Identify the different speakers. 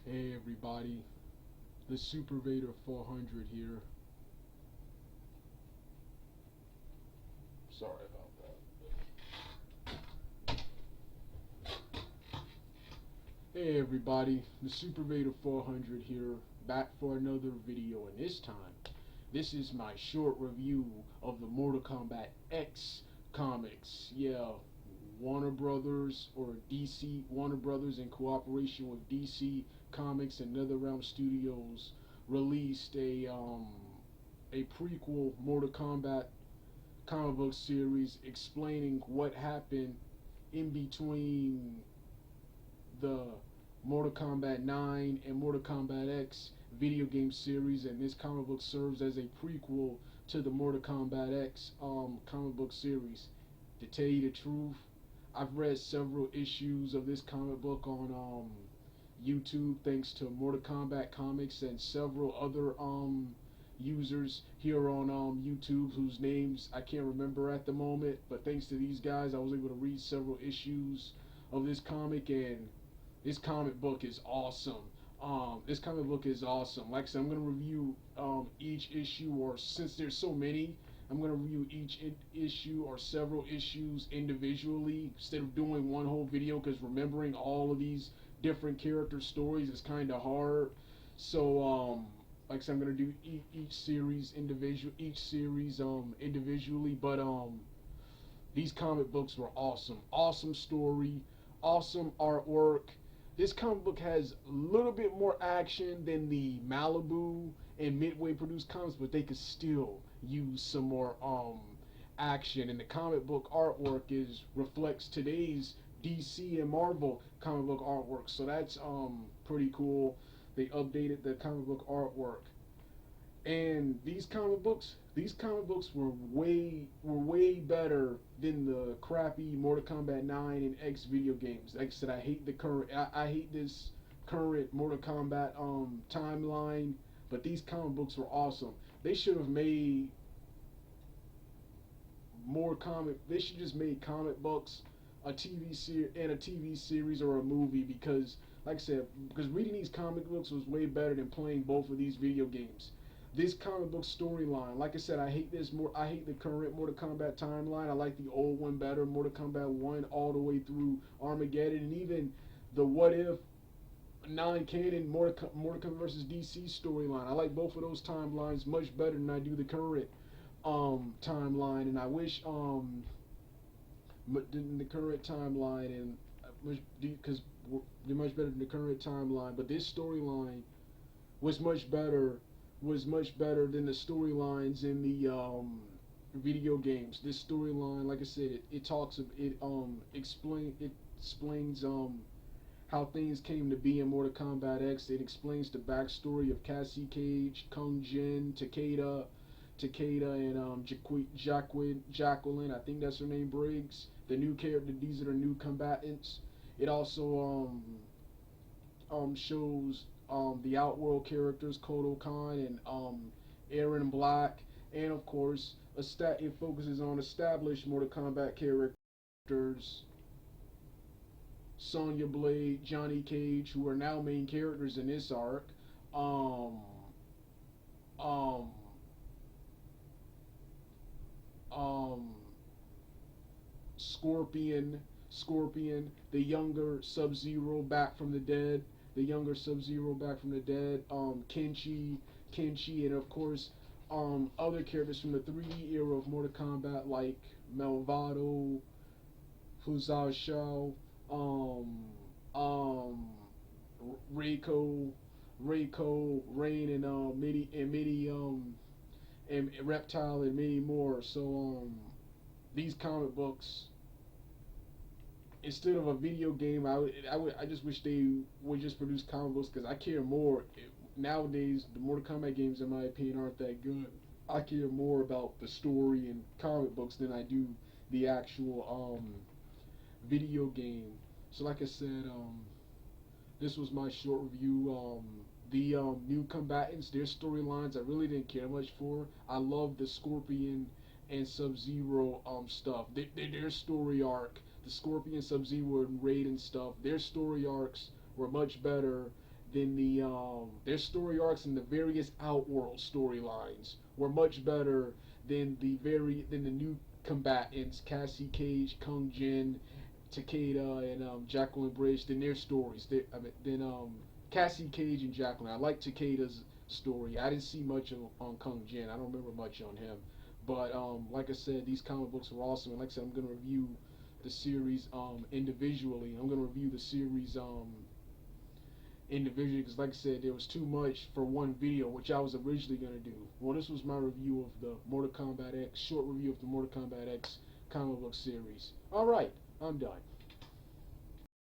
Speaker 1: Hey everybody, the Super Vader 400 here. Sorry about that. Hey everybody, the Super Vader 400 here, back for another video, and this is my short review of the Mortal Kombat X comics. Yeah, Warner Brothers or DC Warner Brothers in cooperation with DC Comics and NetherRealm Studios released a prequel Mortal Kombat comic book series explaining what happened in between the Mortal Kombat 9 and Mortal Kombat X video game series, and this comic book serves as a prequel to the Mortal Kombat X comic book series. To tell you the truth, I've read several issues of this comic book on YouTube thanks to Mortal Kombat Comics and several other users here on YouTube whose names I can't remember at the moment, but thanks to these guys I was able to read several issues of this comic, and this comic book is awesome. This comic book is awesome. Like I said, I'm going to review each issue, or since there's so many, I'm going to review each issue or several issues individually instead of doing one whole video, because remembering all of these different character stories is kind of hard. So, like I said, I'm going to do each series individually, but these comic books were awesome. Awesome story, awesome artwork. This comic book has a little bit more action than the Malibu and Midway produced comics, but they could still use some more action. And the comic book artwork reflects today's DC and Marvel comic book artwork, so that's pretty cool. They updated the comic book artwork. And these comic books were way better than the crappy Mortal Kombat 9 and X video games. Like I said, I hate this current Mortal Kombat timeline, but these comic books were awesome. They should have made they should just made comic books a TV series or a movie, because like I said, because reading these comic books was way better than playing both of these video games. This comic book storyline, like I said, I hate the current Mortal Kombat timeline. I like the old one better, Mortal Kombat 1 all the way through Armageddon, and even the what if non-canon Mortal Kombat versus DC storyline. I like both of those timelines much better than I do the current timeline, and I wish the current timeline, and because they're much better than the current timeline, but this storyline was much better than the storylines in the video games. This storyline, like I said, it explains how things came to be in Mortal Kombat X. It explains the backstory of Cassie Cage, Kung Jin, Takeda, and Jacqueline. I think that's her name. Briggs. The new character. These are the new combatants. It also shows the Outworld characters, Kodo Khan and Aaron Black, and of course, it focuses on established Mortal Kombat characters, Sonya Blade, Johnny Cage, who are now main characters in this arc. Um, um, um, Scorpion, the younger Sub-Zero back from the dead, Kenshi, and of course, other characters from the 3D era of Mortal Kombat like Malvado, Fuzao Shao, um, um, Rain, and and Reptile, and many more. So these comic books, instead of a video game, I just wish they would just produce comic books, because I care more. Nowadays, the Mortal Kombat games, in my opinion, aren't that good. I care more about the story and comic books than I do the actual video game. So, like I said, this was my short review. The new combatants, their storylines, I really didn't care much for. I love the Scorpion and Sub-Zero stuff. Their story arc, the Scorpion, Sub-Zero, and Raiden stuff, their story arcs were much better then their story arcs and the various Outworld storylines were much better than the new combatants Cassie Cage, Kung Jin, Takeda, and Jacqueline Bridge. Than their stories. Cassie Cage and Jacqueline. I like Takeda's story. I didn't see much on Kung Jin. I don't remember much on him. But like I said, these comic books were awesome. And like I said, I'm gonna review the series individually. I'm gonna review the series individually because, like I said, there was too much for one video, which I was originally gonna do. Well, this was my review of the Mortal Kombat X, short review of the Mortal Kombat X comic book series. All right, I'm done.